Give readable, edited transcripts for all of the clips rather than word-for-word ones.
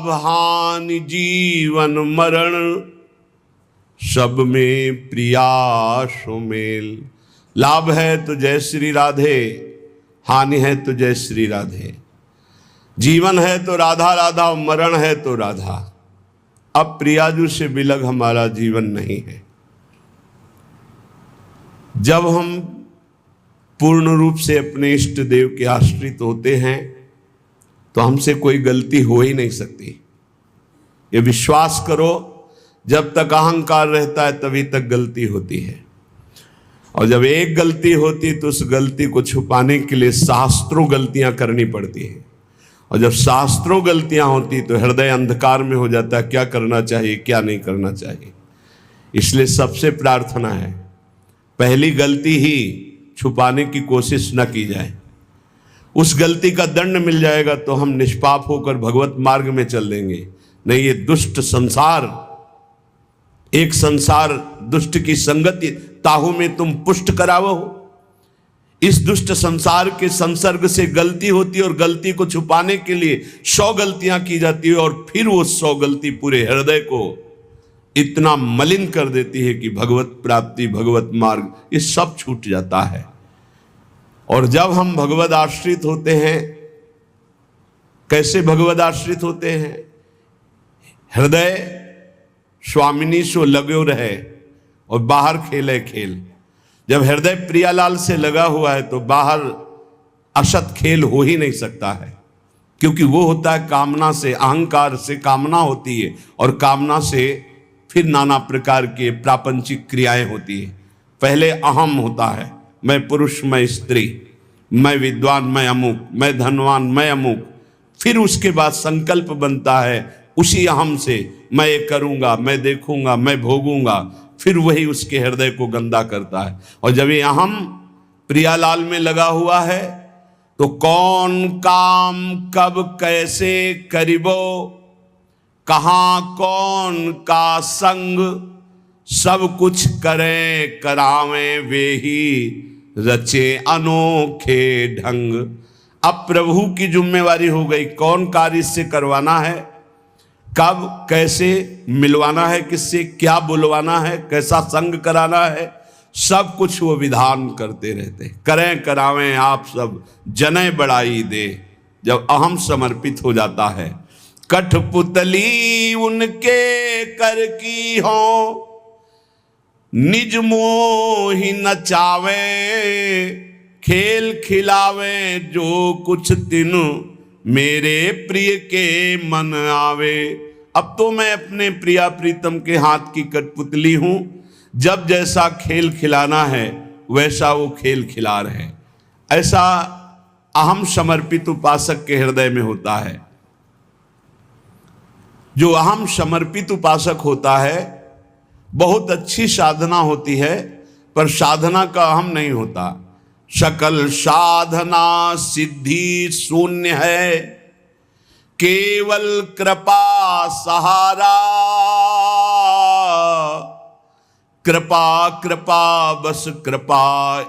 लाभ हानि जीवन मरण, सब में प्रिया सुमेल। लाभ है तो जय श्री राधे, हानि है तो जय श्री राधे। जीवन है तो राधा राधा, मरण है तो राधा। अब प्रियाजू से बिलग हमारा जीवन नहीं है। जब हम पूर्ण रूप से अपने इष्ट देव के आश्रित होते हैं तो हमसे कोई गलती हो ही नहीं सकती। ये विश्वास करो, जब तक अहंकार रहता है तभी तक गलती होती है, और जब एक गलती होती तो उस गलती को छुपाने के लिए शास्त्रों गलतियां करनी पड़ती हैं, और जब शास्त्रों गलतियां होती तो हृदय अंधकार में हो जाता है, क्या करना चाहिए क्या नहीं करना चाहिए। इसलिए सबसे प्रार्थना है, पहली गलती ही छुपाने की कोशिश न की जाए। उस गलती का दंड मिल जाएगा तो हम निष्पाप होकर भगवत मार्ग में चल देंगे। नहीं, ये दुष्ट संसार, एक संसार दुष्ट की संगति ताहू में तुम पुष्ट करावो। इस दुष्ट संसार के संसर्ग से गलती होती है, और गलती को छुपाने के लिए 100 गलतियां की जाती है, और फिर वो 100 गलती पूरे हृदय को इतना मलिन कर देती है कि भगवत प्राप्ति, भगवत मार्ग, ये सब छूट जाता है। और जब हम भगवद आश्रित होते हैं, कैसे भगवद आश्रित होते हैं? हृदय स्वामिनी सो लगो रहे और बाहर खेले खेल। जब हृदय प्रियालाल से लगा हुआ है तो बाहर असत खेल हो ही नहीं सकता है, क्योंकि वो होता है कामना से, अहंकार से कामना होती है, और कामना से फिर नाना प्रकार के प्रापंचिक क्रियाएं होती है। पहले अहम होता है, मैं पुरुष मैं स्त्री, मैं विद्वान मैं अमुक, मैं धनवान मैं अमुक। फिर उसके बाद संकल्प बनता है उसी अहम से, मैं ये करूँगा, मैं देखूँगा, मैं भोगूंगा। फिर वही उसके हृदय को गंदा करता है। और जब ये अहम प्रियालाल में लगा हुआ है तो कौन काम कब कैसे करिबो, कहाँ कौन का संग, सब कुछ करें करावें वे ही रचे अनोखे ढंग। अब प्रभु की जिम्मेवारी हो गई, कौन कार्य इससे करवाना है, कब कैसे मिलवाना है, किससे क्या बुलवाना है, कैसा संग कराना है, सब कुछ वो विधान करते रहते। करें करावें आप सब जने बड़ाई दे। जब अहम समर्पित हो जाता है, कठपुतली उनके कर की हो, निज मोहि नचावे, खेल खिलावे जो कुछ तिनु, मेरे प्रिय के मन आवे। अब तो मैं अपने प्रिया प्रीतम के हाथ की कठपुतली हूं, जब जैसा खेल खिलाना है वैसा वो खेल खिला रहे। ऐसा अहम समर्पित उपासक के हृदय में होता है। जो अहम समर्पित उपासक होता है, बहुत अच्छी साधना होती है, पर साधना का अहम नहीं होता। सकल साधना सिद्धि शून्य है, केवल कृपा सहारा। कृपा कृपा बस कृपा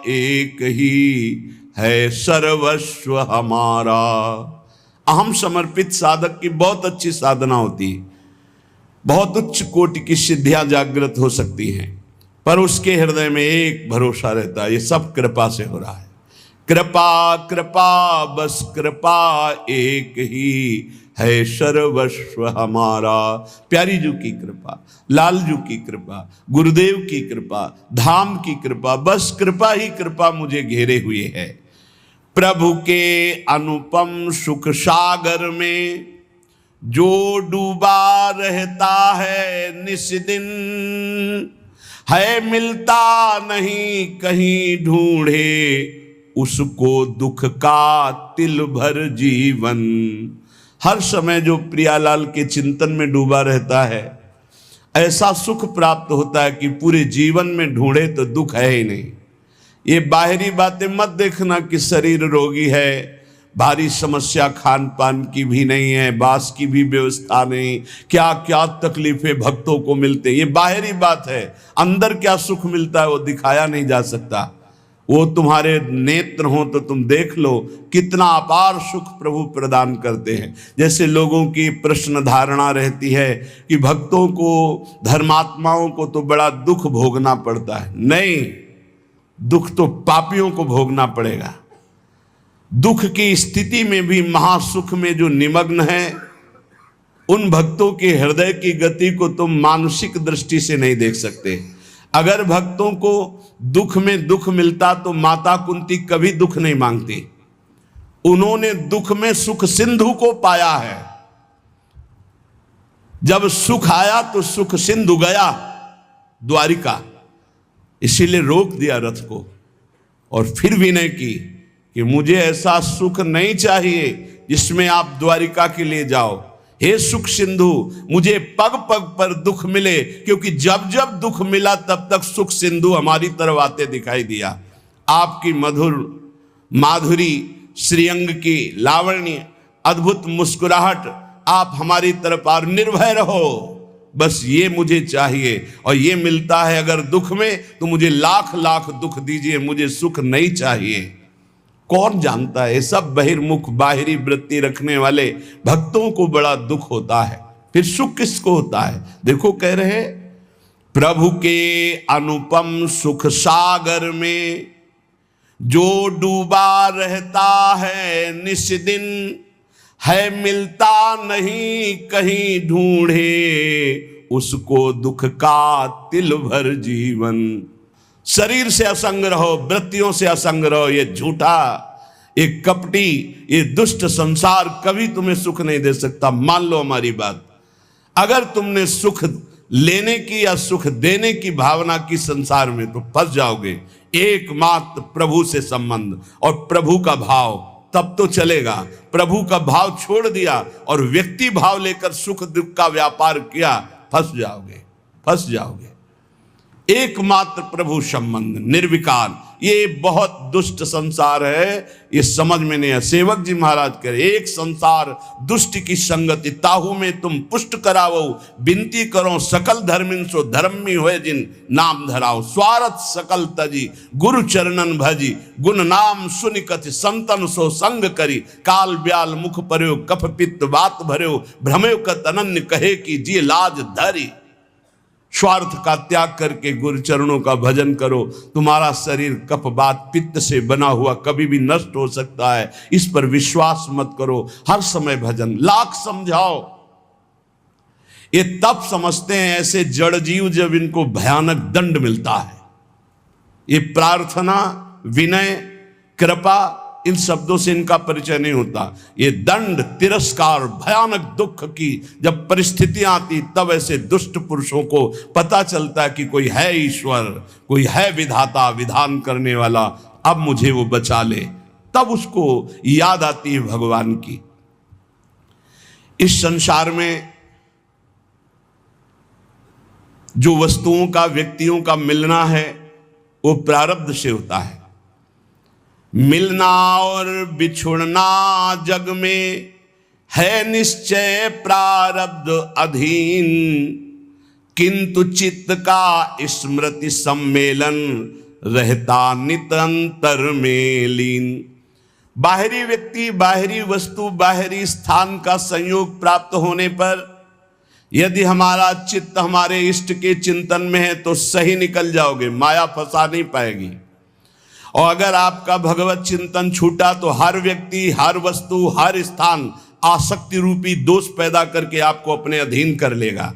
एक ही है सर्वस्व हमारा। अहम समर्पित साधक की बहुत अच्छी साधना होती है, बहुत उच्च कोटि की सिद्धियां जागृत हो सकती हैं, पर उसके हृदय में एक भरोसा रहता है, ये सब कृपा से हो रहा है। कृपा कृपा बस कृपा एक ही है सर्वस्व हमारा। प्यारी जू की कृपा, लाल जू की कृपा, गुरुदेव की कृपा, धाम की कृपा, बस कृपा ही कृपा मुझे घेरे हुए है। प्रभु के अनुपम सुख सागर में जो डूबा रहता है निस्दिन, है मिलता नहीं कहीं ढूंढे उसको दुख का तिल भर जीवन। हर समय जो प्रियालाल के चिंतन में डूबा रहता है, ऐसा सुख प्राप्त होता है कि पूरे जीवन में ढूंढे तो दुख है ही नहीं। ये बाहरी बातें मत देखना कि शरीर रोगी है, भारी समस्या खान पान की भी नहीं है, बास की भी व्यवस्था नहीं, क्या क्या तकलीफें भक्तों को मिलते, ये बाहरी बात है। अंदर क्या सुख मिलता है वो दिखाया नहीं जा सकता। वो तुम्हारे नेत्र हो तो तुम देख लो कितना अपार सुख प्रभु प्रदान करते हैं। जैसे लोगों की प्रश्न धारणा रहती है कि भक्तों को, धर्मात्माओं को तो बड़ा दुख भोगना पड़ता है। नहीं, दुख तो पापियों को भोगना पड़ेगा। दुख की स्थिति में भी महासुख में जो निमग्न है, उन भक्तों के हृदय की गति को तुम मानसिक दृष्टि से नहीं देख सकते। अगर भक्तों को दुख में दुख मिलता तो माता कुंती कभी दुख नहीं मांगती। उन्होंने दुख में सुख सिंधु को पाया है। जब सुख आया तो सुख सिंधु गया द्वारिका, इसीलिए रोक दिया रथ को और फिर विनय की कि मुझे ऐसा सुख नहीं चाहिए जिसमें आप द्वारिका के लिए जाओ। हे सुख सिंधु, मुझे पग पग पर दुख मिले, क्योंकि जब जब दुख मिला तब तक सुख सिंधु हमारी तरफ आते दिखाई दिया। आपकी मधुर माधुरी, श्रीअंग की लावण्य, अद्भुत मुस्कुराहट, आप हमारी तरफ और निर्भय रहो, बस ये मुझे चाहिए। और ये मिलता है अगर दुख में, तो मुझे लाख लाख दुख दीजिए, मुझे सुख नहीं चाहिए। कौन जानता है, सब बहिर्मुख बाहरी वृत्ति रखने वाले भक्तों को बड़ा दुख होता है, फिर सुख किसको होता है। देखो कह रहे प्रभु के अनुपम सुख सागर में जो डूबा रहता है निस दिन, है मिलता नहीं कहीं ढूंढे उसको दुख का तिल भर जीवन। शरीर से असंग रहो, वृत्तियों से असंग रहो। ये झूठा, ये कपटी, ये दुष्ट संसार कभी तुम्हें सुख नहीं दे सकता। मान लो हमारी बात। अगर तुमने सुख लेने की या सुख देने की भावना की संसार में, तो फंस जाओगे। एकमात्र प्रभु से संबंध और प्रभु का भाव, तब तो चलेगा। प्रभु का भाव छोड़ दिया और व्यक्ति भाव लेकर सुख दुख का व्यापार किया, फंस जाओगे, फंस जाओगे। एकमात्र प्रभु संबंध, निर्विकार, ये बहुत दुष्ट संसार है, ये समझ में नहीं है। सेवक जी महाराज कह रहे, एक संसार दुष्ट की संगति, ताहू में तुम पुष्ट करावो, बिनती करो सकल धर्मिन सो धर्मी होए जिन नाम धराओ। स्वार्थ सकल तजी गुरु चरणन भजी, गुण नाम सुनिकथ संतन सो संग करी। काल ब्याल मुख पर्यो कफ पित्त बात भर्यो, भ्रमयो कत अनन्य कहे कि जी लाज धरी। स्वार्थ का त्याग करके गुरु चरणों का भजन करो। तुम्हारा शरीर कफ बात पित्त से बना हुआ कभी भी नष्ट हो सकता है, इस पर विश्वास मत करो। हर समय भजन, लाख समझाओ। ये तब समझते हैं ऐसे जड़ जीव जब इनको भयानक दंड मिलता है। ये प्रार्थना, विनय, कृपा, इन शब्दों से इनका परिचय नहीं होता। ये दंड, तिरस्कार, भयानक दुख की जब परिस्थितियां आती, तब ऐसे दुष्ट पुरुषों को पता चलता है कि कोई है ईश्वर, कोई है विधाता, विधान करने वाला, अब मुझे वो बचा ले। तब उसको याद आती है भगवान की। इस संसार में जो वस्तुओं का, व्यक्तियों का मिलना है, वो प्रारब्ध से होता है। मिलना और बिछुड़ना जग में है निश्चय प्रारब्ध अधीन, किंतु चित्त का स्मृति सम्मेलन रहता नित अंतर में लीन। बाहरी व्यक्ति, बाहरी वस्तु, बाहरी स्थान का संयोग प्राप्त होने पर यदि हमारा चित्त हमारे इष्ट के चिंतन में है तो सही निकल जाओगे, माया फंसा नहीं पाएगी। और अगर आपका भगवत चिंतन छूटा तो हर व्यक्ति, हर वस्तु, हर स्थान आसक्ति रूपी दोष पैदा करके आपको अपने अधीन कर लेगा।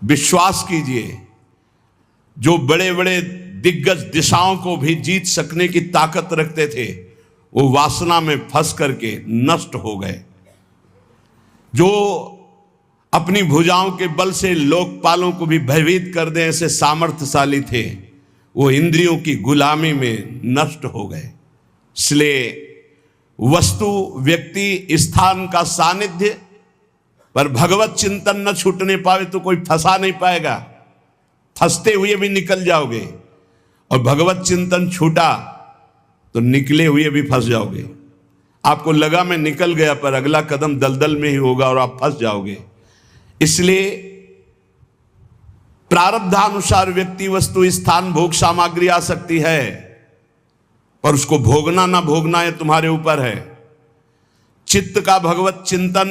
विश्वास कीजिए, जो बड़े बड़े दिग्गज दिशाओं को भी जीत सकने की ताकत रखते थे, वो वासना में फंस करके नष्ट हो गए। जो अपनी भुजाओं के बल से लोकपालों को भी भयभीत कर दें ऐसे सामर्थ्यशाली थे, वो इंद्रियों की गुलामी में नष्ट हो गए। इसलिए वस्तु, व्यक्ति, स्थान का सानिध्य पर भगवत चिंतन न छूटने पावे तो कोई फंसा नहीं पाएगा। फंसते हुए भी निकल जाओगे, और भगवत चिंतन छूटा तो निकले हुए भी फंस जाओगे। आपको लगा मैं निकल गया, पर अगला कदम दलदल में ही होगा और आप फंस जाओगे। इसलिए प्रारब्धानुसार व्यक्ति, वस्तु, स्थान, भोग सामग्री आ सकती है, पर उसको भोगना ना भोगना ये तुम्हारे ऊपर है। चित्त का भगवत चिंतन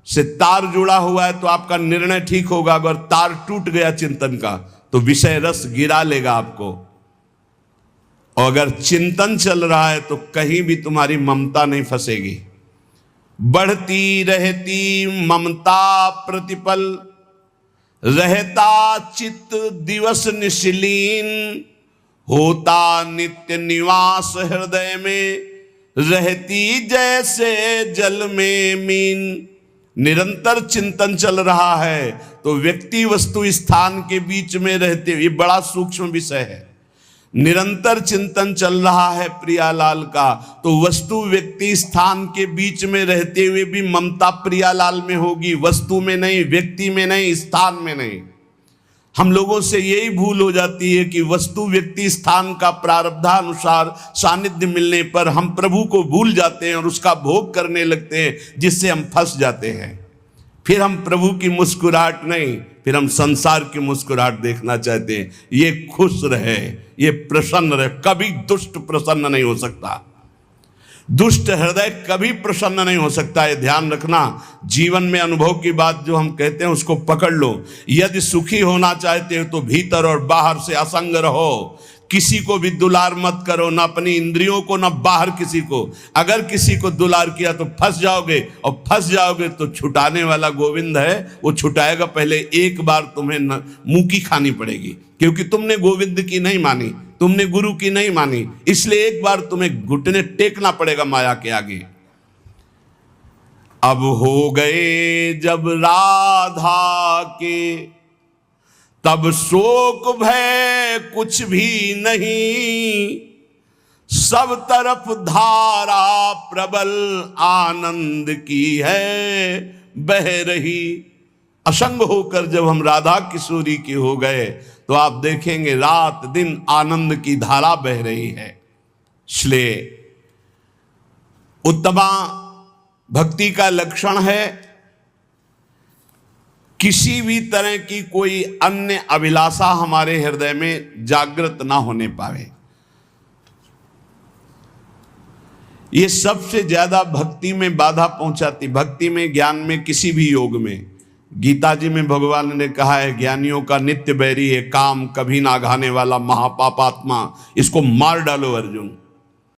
से तार जुड़ा हुआ है तो आपका निर्णय ठीक होगा। अगर तार टूट गया चिंतन का तो विषय रस गिरा लेगा आपको। और अगर चिंतन चल रहा है तो कहीं भी तुम्हारी ममता नहीं फंसेगी। बढ़ती रहती ममता प्रतिपल, रहता चित्त दिवस निशिलीन, होता नित्य निवास हृदय में, रहती जैसे जल में मीन। निरंतर चिंतन चल रहा है तो व्यक्ति, वस्तु, स्थान के बीच में रहते हुए, ये बड़ा सूक्ष्म विषय है। निरंतर चिंतन चल रहा है प्रियालाल का तो वस्तु, व्यक्ति, स्थान के बीच में रहते हुए भी ममता प्रियालाल में होगी, वस्तु में नहीं, व्यक्ति में नहीं, स्थान में नहीं। हम लोगों से यही भूल हो जाती है कि वस्तु, व्यक्ति, स्थान का प्रारब्धानुसार सानिध्य मिलने पर हम प्रभु को भूल जाते हैं और उसका भोग करने लगते हैं, जिससे हम फंस जाते हैं। फिर हम प्रभु की मुस्कुराहट नहीं, फिर हम संसार की मुस्कुराहट देखना चाहते हैं। ये खुश रहे, ये प्रसन्न रहे। कभी दुष्ट प्रसन्न नहीं हो सकता, दुष्ट हृदय कभी प्रसन्न नहीं हो सकता। है ध्यान रखना। जीवन में अनुभव की बात जो हम कहते हैं उसको पकड़ लो। यदि सुखी होना चाहते हो तो भीतर और बाहर से असंग रहो। किसी को भी दुलार मत करो, ना अपनी इंद्रियों को, ना बाहर किसी को। अगर किसी को दुलार किया तो फंस जाओगे, और फंस जाओगे तो छुटाने वाला गोविंद है, वो छुटाएगा। पहले एक बार तुम्हें मुंह खानी पड़ेगी, क्योंकि तुमने गोविंद की नहीं मानी, तुमने गुरु की नहीं मानी, इसलिए एक बार तुम्हें घुटने टेकना पड़ेगा माया के आगे। अब हो गए जब राधा के, तब शोक भय कुछ भी नहीं, सब तरफ धारा प्रबल आनंद की है बह रही। असंग होकर जब हम राधा किशोरी के हो गए तो आप देखेंगे रात दिन आनंद की धारा बह रही है। इसलिए उत्तमा भक्ति का लक्षण है किसी भी तरह की कोई अन्य अभिलाषा हमारे हृदय में जागृत ना होने पावे। ये सबसे ज्यादा भक्ति में बाधा पहुंचाती, भक्ति में, ज्ञान में, किसी भी योग में। गीता जी में भगवान ने कहा है, ज्ञानियों का नित्य बैरी है काम, कभी ना घाने वाला महापापात्मा, इसको मार डालो अर्जुन।